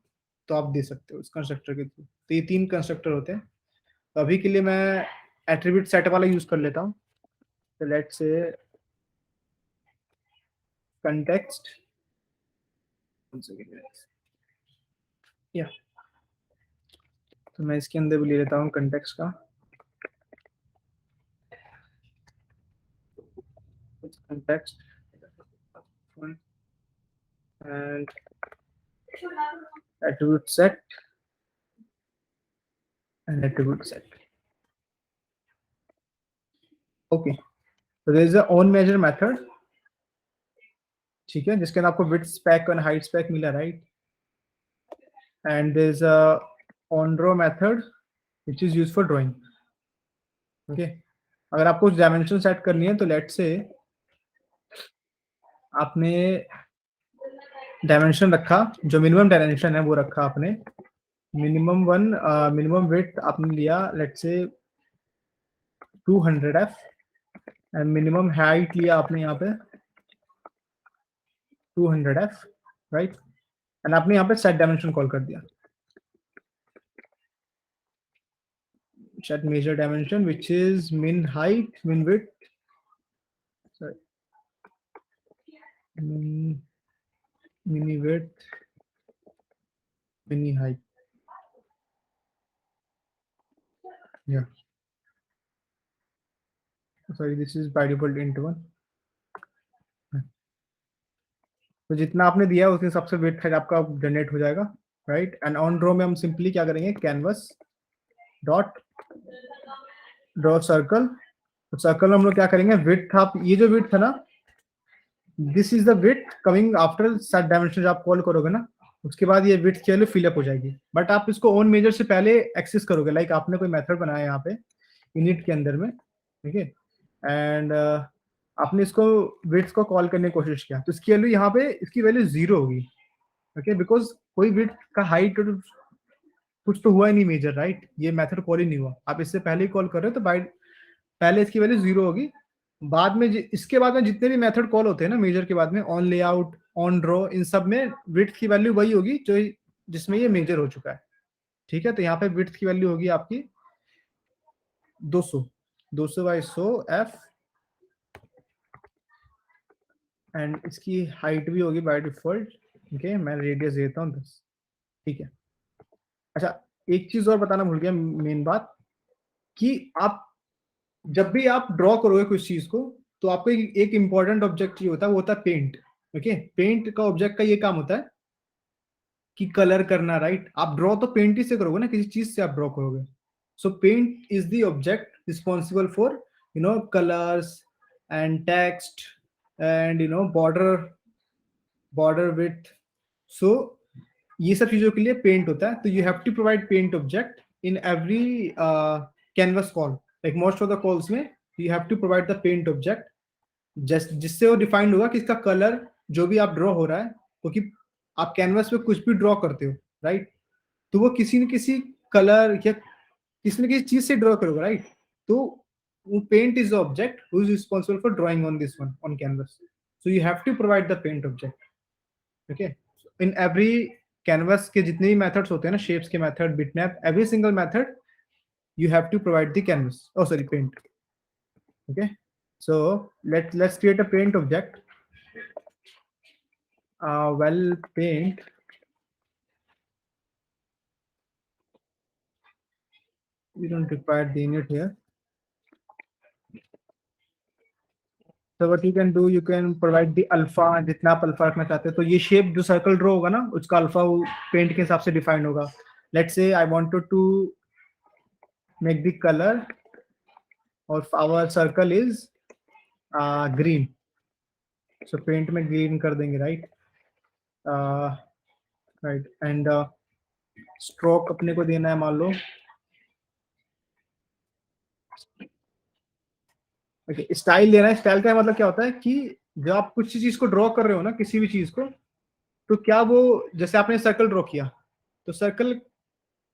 तो आप दे सकते हो इस कंस्ट्रक्टर के थ्रू। तो ये 3 कंस्ट्रक्टर होते हैं। तो अभी के लिए मैं एट्रीब्यूट सेट वाला यूज कर लेता हूँ। तो लेट्स से कंटेक्स्ट या, तो मैं इसके अंदर भी ले लेता हूँ कंटेक्स्ट का context and attribute set and attribute set. Okay, so there is a on measure method, ठीक है, जिसके अंदर आपको width spec और height spec मिला, right, and there is a on draw method which is used for drawing. Okay, अगर आपको dimension set करनी है तो लेट्स से आपने डायमेंशन रखा, जो मिनिमम डायमेंशन है वो रखा आपने मिनिमम विड्थ आपने लिया let's say 200f and minimum height लिया आपने यहाँ पे 200f, राइट, एंड आपने यहाँ पे सेट डायमेंशन कॉल कर दिया, set measure dimension which is min height, min width, sorry, mini width mini height. Yeah. Sorry, this is by default int 1. तो जितना आपने दिया है उसके हिसाब से वेट हाइट आपका जनरेट हो जाएगा, राइट। एंड ऑन ड्रॉ में हम सिंपली क्या करेंगे, canvas dot draw circle. Circle में हम लोग क्या करेंगे, विड्थ, आप ये जो विड्थ है ना, this is the width coming after set dimension, आप कॉल करोगे ना उसके बाद ये विड्थ की वैल्यू फिलअप हो जाएगी। बट आप इसको ऑन मेजर से पहले एक्सेस करोगे, लाइक आपने कोई मेथड बनाया यहाँ पे इनिट के अंदर में, ठीक है, एंड आपने इसको विड्थ को कॉल करने की कोशिश किया, तो इसकी वैल्यू यहाँ पे इसकी वैल्यू 0 होगी, ओके, बिकॉज कोई विड्थ का हाइट कुछ तो हुआ ही नहीं मेजर, राइट, ये मेथड कॉल ही नहीं हुआ, आप इससे पहले ही कॉल कर रहे हो तो बाय पहले इसकी वैल्यू 0 होगी। बाद में इसके बाद में जितने भी मेथड कॉल होते हैं ना मेजर के बाद में, ऑन लेआउट, ऑन ड्रॉ, इन सब में विड्थ की वैल्यू वही होगी जो जिसमें ये मेजर हो चुका है, ठीक है। तो यहाँ पे विड्थ की वैल्यू होगी आपकी 200 बाई 100 एफ, एंड इसकी हाइट भी होगी बाय डिफॉल्ट, ठीक है, मैं रेडियस देता हूँ 10, ठीक है। अच्छा, एक चीज और बताना भूल गया, मेन बात, कि आप जब भी आप ड्रॉ करोगे कुछ चीज को तो आपको एक इंपॉर्टेंट ऑब्जेक्ट ये होता है, वो होता है पेंट, ओके। पेंट का ऑब्जेक्ट का ये काम होता है कि कलर करना, राइट। आप ड्रॉ तो पेंट ही से करोगे ना, किसी चीज से आप ड्रॉ करोगे। So paint is the object responsible for colours and text and border width. So ये सब चीजों के लिए पेंट होता है, तो you have to provide paint object in every canvas call, like most of the calls में you have to provide the paint object, जिससे वो डिफाइंड होगा कि इसका कलर जो भी आप ड्रॉ हो रहा है, क्योंकि आप कैनवस पे कुछ भी ड्रॉ करते हो, राइट, तो वो किसी न किसी कलर या किसी न किसी चीज से ड्रॉ करोगे, राइट। तो वो paint is the object who is responsible for drawing on this one on canvas, so you have to provide the paint object, okay. In every canvas के जितने भी मेथड्स होते हैं ना, शेप्स के method, bitmap, every single method you have to provide the canvas, paint, okay। So let's create a paint object, well, paint, we don't require the init here, so what you can do, you can provide the alpha, जितना आप alpha रखना चाहते हैं। तो ये shape जो circle draw होगा ना, उसका अल्फा पेंट के हिसाब से डिफाइन होगा। Let's say I wanted to make the color of our circle is green, so paint में green कर देंगे, right, right, and stroke अपने को देना है, मान लो, okay, स्टाइल देना है। स्टाइल का मतलब क्या होता है कि जब आप कुछ चीज को ड्रॉ कर रहे हो ना, किसी भी चीज को, तो क्या वो, जैसे आपने सर्कल ड्रॉ किया, तो सर्कल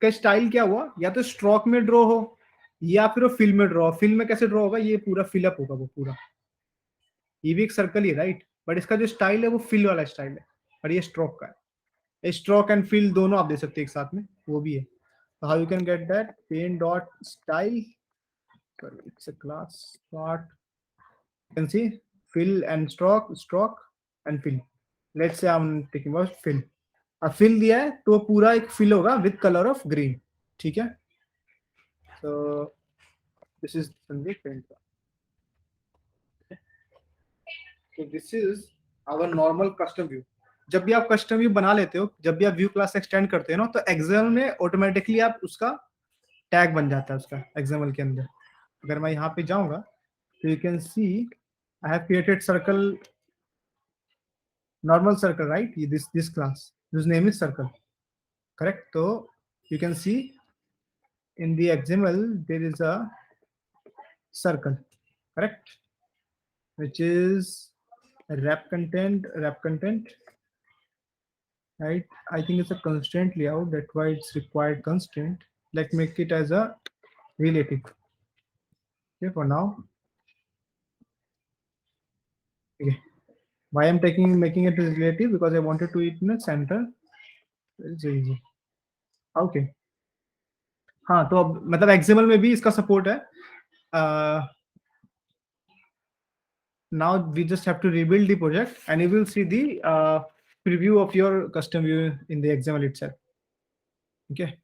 का स्टाइल क्या हुआ, या तो स्ट्रोक में ड्रॉ हो या फिर वो फिल में ड्रॉ। फिल में कैसे ड्रॉ होगा, ये पूरा फिलअप होगा, वो पूरा, ये भी एक सर्कल ही, राइट, बट इसका जो स्टाइल है वो फिल वाला स्टाइल है, और ये स्ट्रोक का है। स्ट्रोक एंड फिल दोनों आप दे सकते हैं एक साथ में, वो भी है। तो how you can get that, paint dot style, it's a class part, you can see fill and stroke and fill। let's say I'm taking about fill, अब fill दिया है तो पूरा एक fill होगा with color of green, ठीक है। so this is Sanjay paint, so this is our normal custom view। जब भी आप कस्टम व्यू बना लेते हो, जब भी आप व्यू क्लास एक्सटेंड करते हो ना, तो एक्सएमएल में ऑटोमेटिकली आप उसका टैग बन जाता है उसका एक्सएमएल के अंदर। अगर मैं यहाँ पे जाऊंगा तो you can see I have created circle, normal circle, right, this class whose name is circle, correct। तो you can see in the XML there is a circle, correct, which is wrap content, right, I think it's a constraint layout, that's why it's required constraint, let's make it as a relative, okay, for now, okay। why I'm making it as relative, because I wanted to it in the center, it's easy, okay। हाँ, तो अब मतलब XML में भी इसका support है। now we just have to rebuild the project and you will see the preview of your custom view in the XML itself, Okay.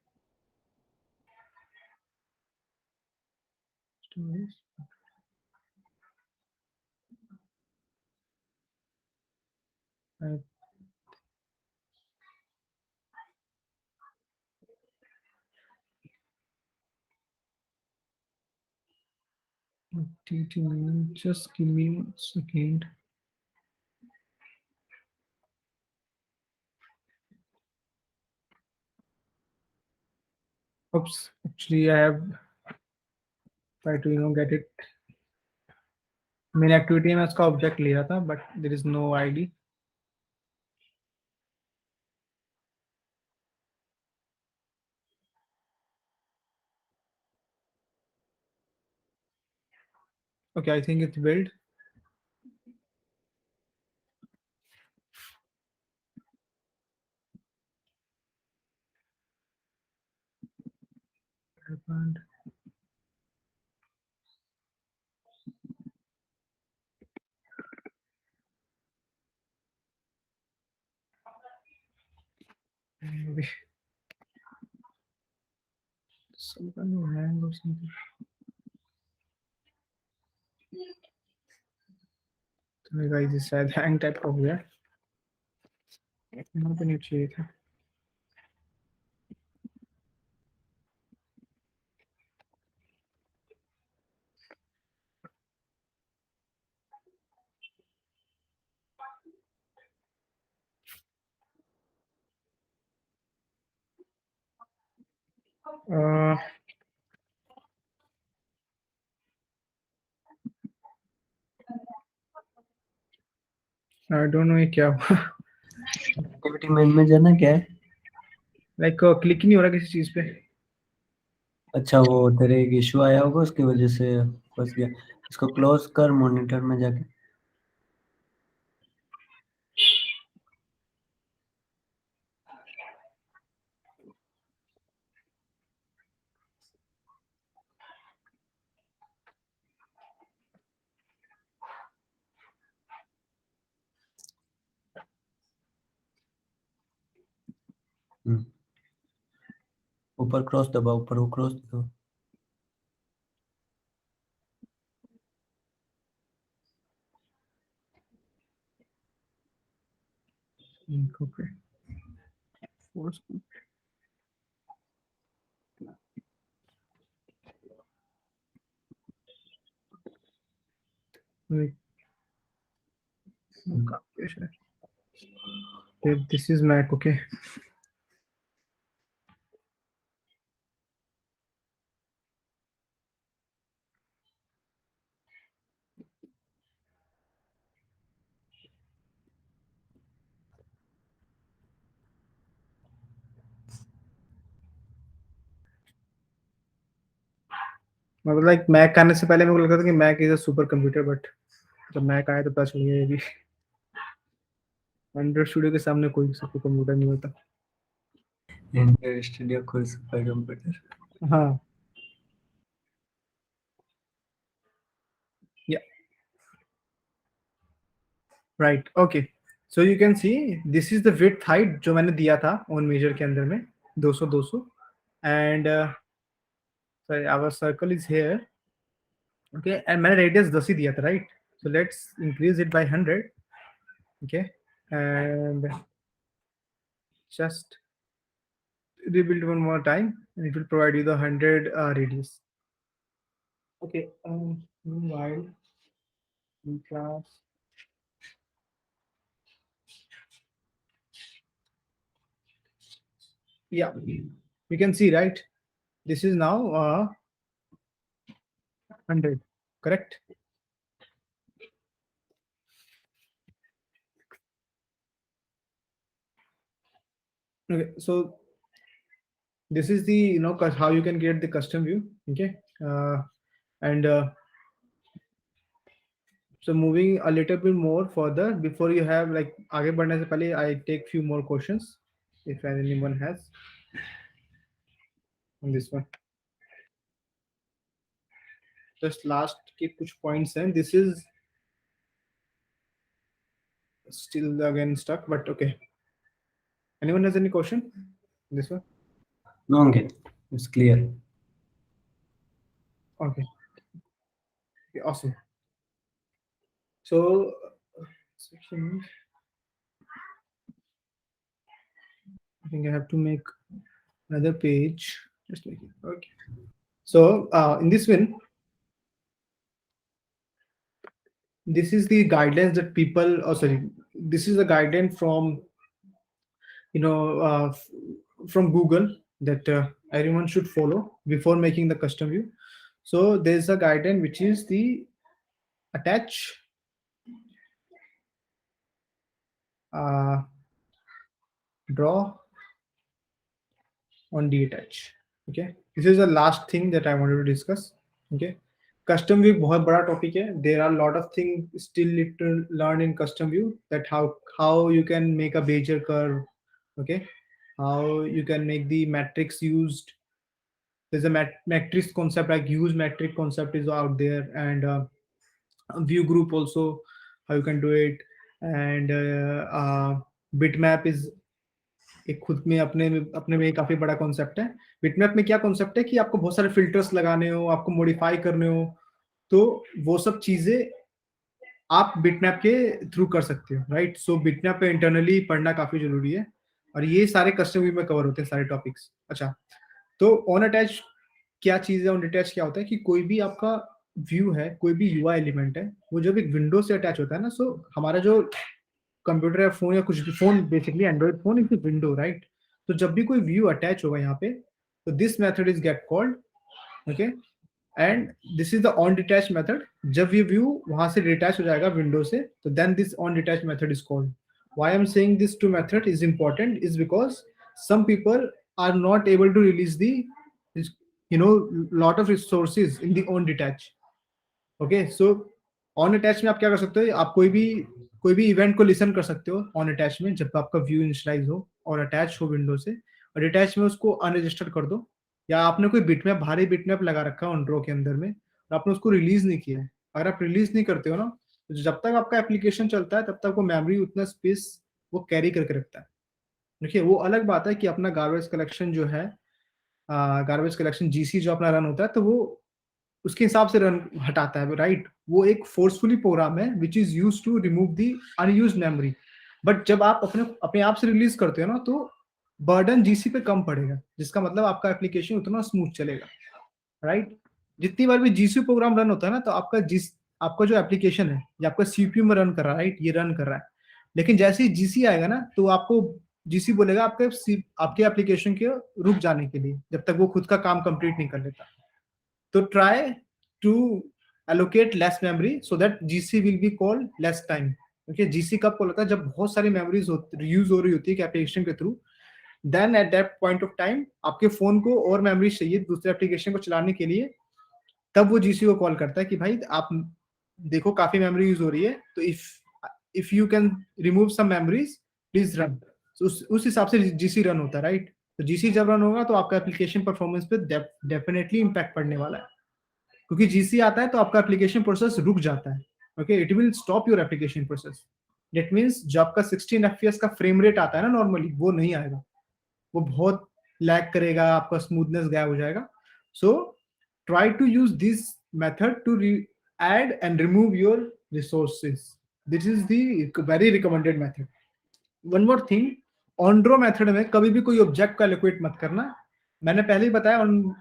Storage. Uh, just give me 1 second. Oops, actually I have tried to get it. Main activity में इसका object लिया था, but there is no ID. Okay, I think it's built. And maybe some kind of hang or something. तो मेरा ये शायद hang type का हो गया. यहाँ पे नहीं चाहिए था. Uh, I don't know ये क्या हुआ. एक्टिविटी मेन में जाना क्या है? Like क्लिक नहीं हो रहा किसी चीज पे. अच्छा, वो तेरे एक इशू आया होगा उसकी वजह से फंस गया. इसको क्लोज कर मॉनिटर में जाके. ऊपर क्रॉस दबा, ऊपर वो क्रॉस दबा. Okay. Force. Wait. Okay, this is Mac. Okay. मतलब लाइक मैक आने से पहले मेरे को लगता था कि Mac is a super computer, but जब मैक आया तो पता चल गया ये भी एंड्रॉइड स्टूडियो के सामने कोई सुपर कंप्यूटर नहीं होता. एंड्रॉइड स्टूडियो कोई सुपर कंप्यूटर. हाँ. Yeah. Right. Okay. So you can see this is the width height जो मैंने दिया था on measure के अंदर में 200 and sorry our circle is here. Okay, and मैंने radius 10 ही दिया था, right? So let's increase it by 100. Okay, and just rebuild one more time and it will provide you the 100 radius. Okay, meanwhile in class yeah, you can see, right? This is now 100, correct? Okay, so this is the how you can get the custom view. Okay, and so moving a little bit more further before you have like आगे बढ़ने से पहले I take few more questions if anyone has on this one. Just last के कुछ points हैं. This is still again stuck, but okay. Anyone has any question? This one? No, Ankit, it's clear. Okay. Okay, awesome. So, section. I think I have to make another page. Just like it. Okay. So, in this one, this is the guidelines that people. Oh, sorry. This is a guideline from you know from Google that everyone should follow before making the custom view. So there's a guideline which is the attach, uh, draw, on detach. Okay, this is the last thing that I wanted to discuss. Okay, custom view बहुत बड़ा topic है. There are a lot of things still need to learn in custom view, that how you can make a Bezier curve. Okay, how you can make the matrix used. There's a matrix concept, like use matrix concept is out there, and view group also, how you can do it. And bitmap is एक खुद में अपने में काफी बड़ा concept है. Bitmap में क्या कॉन्सेप्ट है कि आपको बहुत सारे फिल्टर्स लगाने हो, आपको मॉडिफाई करने हो, तो वो सब चीजें आप बिटमैप के थ्रू कर सकते हो, राइट. सो बिटमैप पे इंटरनली पढ़ना काफी जरूरी है, और ये सारे कस्टम व्यू में कवर होते हैं सारे टॉपिक्स. अच्छा, तो ऑन अटैच क्या चीज है, ऑन डिटैच क्या होता है कि कोई भी आपका व्यू है, कोई भी यूआई एलिमेंट है, वो जब एक विंडो से अटैच होता है ना, सो हमारा जो कंप्यूटर या फोन या कुछ भी phone, basically Android phone is window, right. तो जब भी कोई व्यू अटैच होगा यहाँ पे, तो this method is get called. Okay, and this is the on detach method. जब ये व्यू वहां से डिटैच हो जाएगा विंडो से, तो then this on detach method is called. Why I am saying this two method is important is because some people are not able to release the lot of resources in the on detach. Okay, so on attach में आप क्या कर सकते हो, आप कोई भी event को लिसन कर सकते हो ऑन अटैच में, जब आपका व्यू इनिशियलाइज हो और अटैच हो विंडो से, और डिटैच में उसको अनरजिस्टर्ड कर दो. या आपने कोई बिटमैप, भारी बिटमैप लगा रखा है ऑन ड्रॉ के अंदर में, और आपने उसको रिलीज नहीं किया है. अगर आप रिलीज नहीं करते हो ना, तो जब तक आपका एप्लीकेशन चलता है तब तक वो मेमोरी उतना स्पेस वो कैरी करके रखता है. देखिए, वो अलग बात है कि अपना गार्बेज कलेक्शन जो है, गार्बेज कलेक्शन जीसी जो अपना रन होता है, तो वो उसके हिसाब से रन हटाता है, राइट. वो एक फोर्सफुली प्रोग्राम है which is use to remove the unused memory. But जब आप अपने आप से रिलीज करते हो ना, तो बर्डन जीसी पे कम पड़ेगा, जिसका मतलब आपका एप्लीकेशन उतना स्मूथ चलेगा, राइट. जितनी बार भी जीसी प्रोग्राम रन होता है ना, तो आपका जो एप्लीकेशन है, ये आपका सीपीयू में रन कर रहा है, राइट, ये रन कर रहा है. लेकिन जैसे ही जीसी आएगा ना, तो आपको जीसी बोलेगा आपके एप्लीकेशन के रुक जाने के लिए, जब तक वो खुद का काम कंप्लीट नहीं कर लेता. तो try to allocate less memory so that GC will be called less time. Okay, GC कब कॉल होता है, जब बहुत सारी मेमोरीज यूज हो रही होती है एप्लीकेशन के through. Then at that point of time आपके फोन को और मेमोरी चाहिए दूसरे एप्लीकेशन को चलाने के लिए, तब वो जीसी को कॉल करता है कि भाई आप देखो काफी मेमोरी यूज हो रही है, तो if you can remove some memories please run. उस हिसाब से जीसी रन होता है, राइट. तो जीसी जब रन होगा तो आपका एप्लीकेशन परफॉर्मेंस पे डेफिनेटली इंपैक्ट पड़ने वाला है, क्योंकि जीसी आता है तो आपका एप्लीकेशन प्रोसेस रुक जाता है. Okay, it will stop your application process. That means जो आपका 16 एफपीएस का फ्रेम रेट आता है ना नॉर्मली, वो नहीं आएगा, वो बहुत लैग करेगा, आपका स्मूथनेस गायब हो जाएगा. So try to use this method to add and remove your resources. This is the very recommended method. One more thing, on draw method में कभी भी कोई ऑब्जेक्ट का एलोकेट मत करना. मैंने पहले ही बताया,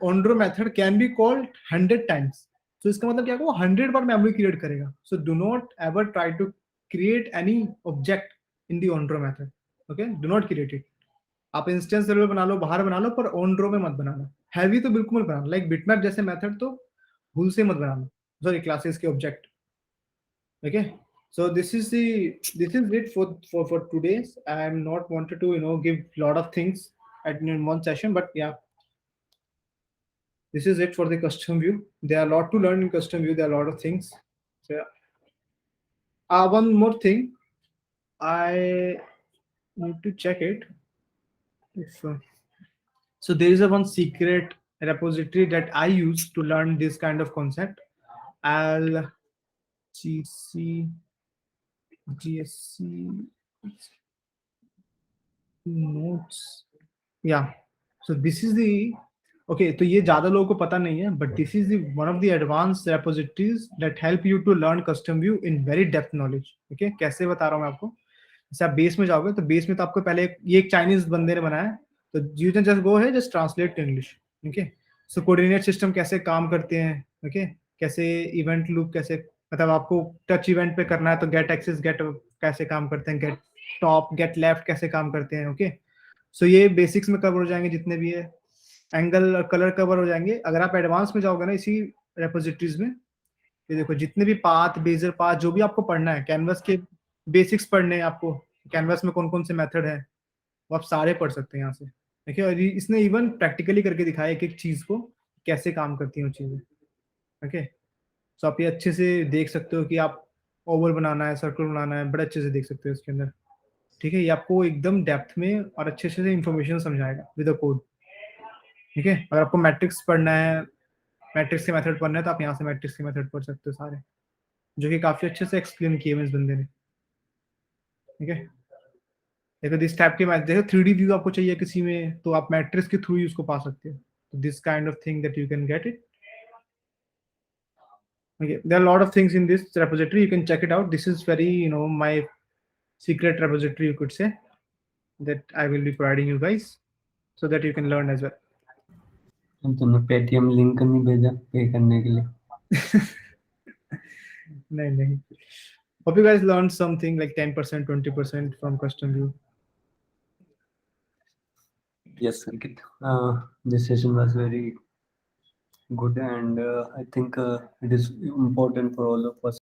on draw method can be called 100 times. तो इसका मतलब क्या, वो 100 बार मेमोरी क्रिएट करेगा. So do not ever try to create any object in the on draw method. Okay, do not create it. आप इंस्टेंस सर्वर बना लो, बाहर बना लो, पर ऑनड्रो में मत बनाना. हैवी तो बिल्कुल मत बनाना, लाइक बिटमैप जैसे मेथड तो भूल से मत बनाना, सॉरी, क्लासेस के object. Okay, so this is it for today's. I'm not wanted to give lot of things in one session, but yeah, this is it for the custom view. There are a lot to learn in custom view. There are a lot of things. So yeah. One more thing, I need to check it. If so, there is a one secret repository that I use to learn this kind of concept. LGC GSC notes. Yeah. So this is the okay, तो ये ज्यादा लोगों को पता नहीं है, but this is the one of the advanced repositories that help you to learn custom view in very depth knowledge. Okay, कैसे बता रहा हूँ मैं आपको? जैसे आप बेस में जाओगे तो बेस में तो आपको पहले ये एक चाइनीज बंदे ने बनाया है, तो यू कैन जस्ट गो है just translate to English. Okay, so coordinate system कैसे काम करते हैं, ओके, कैसे इवेंट लूप कैसे, मतलब आपको टच इवेंट पे करना है तो गेट एक्सेस गेट कैसे काम करते हैं, गेट टॉप गेट लेफ्ट कैसे काम करते हैं. ओके, सो ये बेसिक्स में कवर हो जाएंगे जितने भी है, एंगल और कलर कवर हो जाएंगे. अगर आप एडवांस में जाओगे ना इसी रेपोजिटरीज में, ये देखो जितने भी पाथ बेजर पाथ जो भी आपको पढ़ना है, कैनवस के बेसिक्स पढ़ने हैं आपको, कैनवस में कौन कौन से मेथड है वो आप सारे पढ़ सकते हैं यहाँ से. देखिए, और इसने इवन प्रैक्टिकली करके दिखाया एक एक चीज को कैसे काम करती हैं वो चीजें. ओके, सो आप ये अच्छे से देख सकते हो कि आप ओवल बनाना है, सर्कल बनाना है, बड़े अच्छे से देख सकते हो इसके अंदर. ठीक है, ये आपको एकदम डेप्थ में और अच्छे से इंफॉर्मेशन समझाएगा विद द कोड. ठीक है, अगर आपको मैट्रिक्स पढ़ना है, मैट्रिक्स के मेथड पढ़ना है, तो आप यहाँ से मैट्रिक्स के मेथड पढ़ सकते हो सारे, जो कि काफी अच्छे से एक्सप्लेन किए हुए इस बंदे ने. ठीक है, देखो दिस टाइप के मैथ, देखो 3D व्यू आपको चाहिए किसी में तो आप मैट्रिक्स के थ्रू ही उसको पा सकते हो. This kind of thing that you can get it. Okay, there are a lot of things in this repository. You can check it out. This is very, my secret repository, you could say, that I will be providing you guys so that you can learn as well. तुमने Paytm link नहीं भेजा पे करने के लिए? नहीं. Hope you guys learned something like 10%, 20% from custom view. Yes, Ankit. This session was very good, and I think it is important for all of us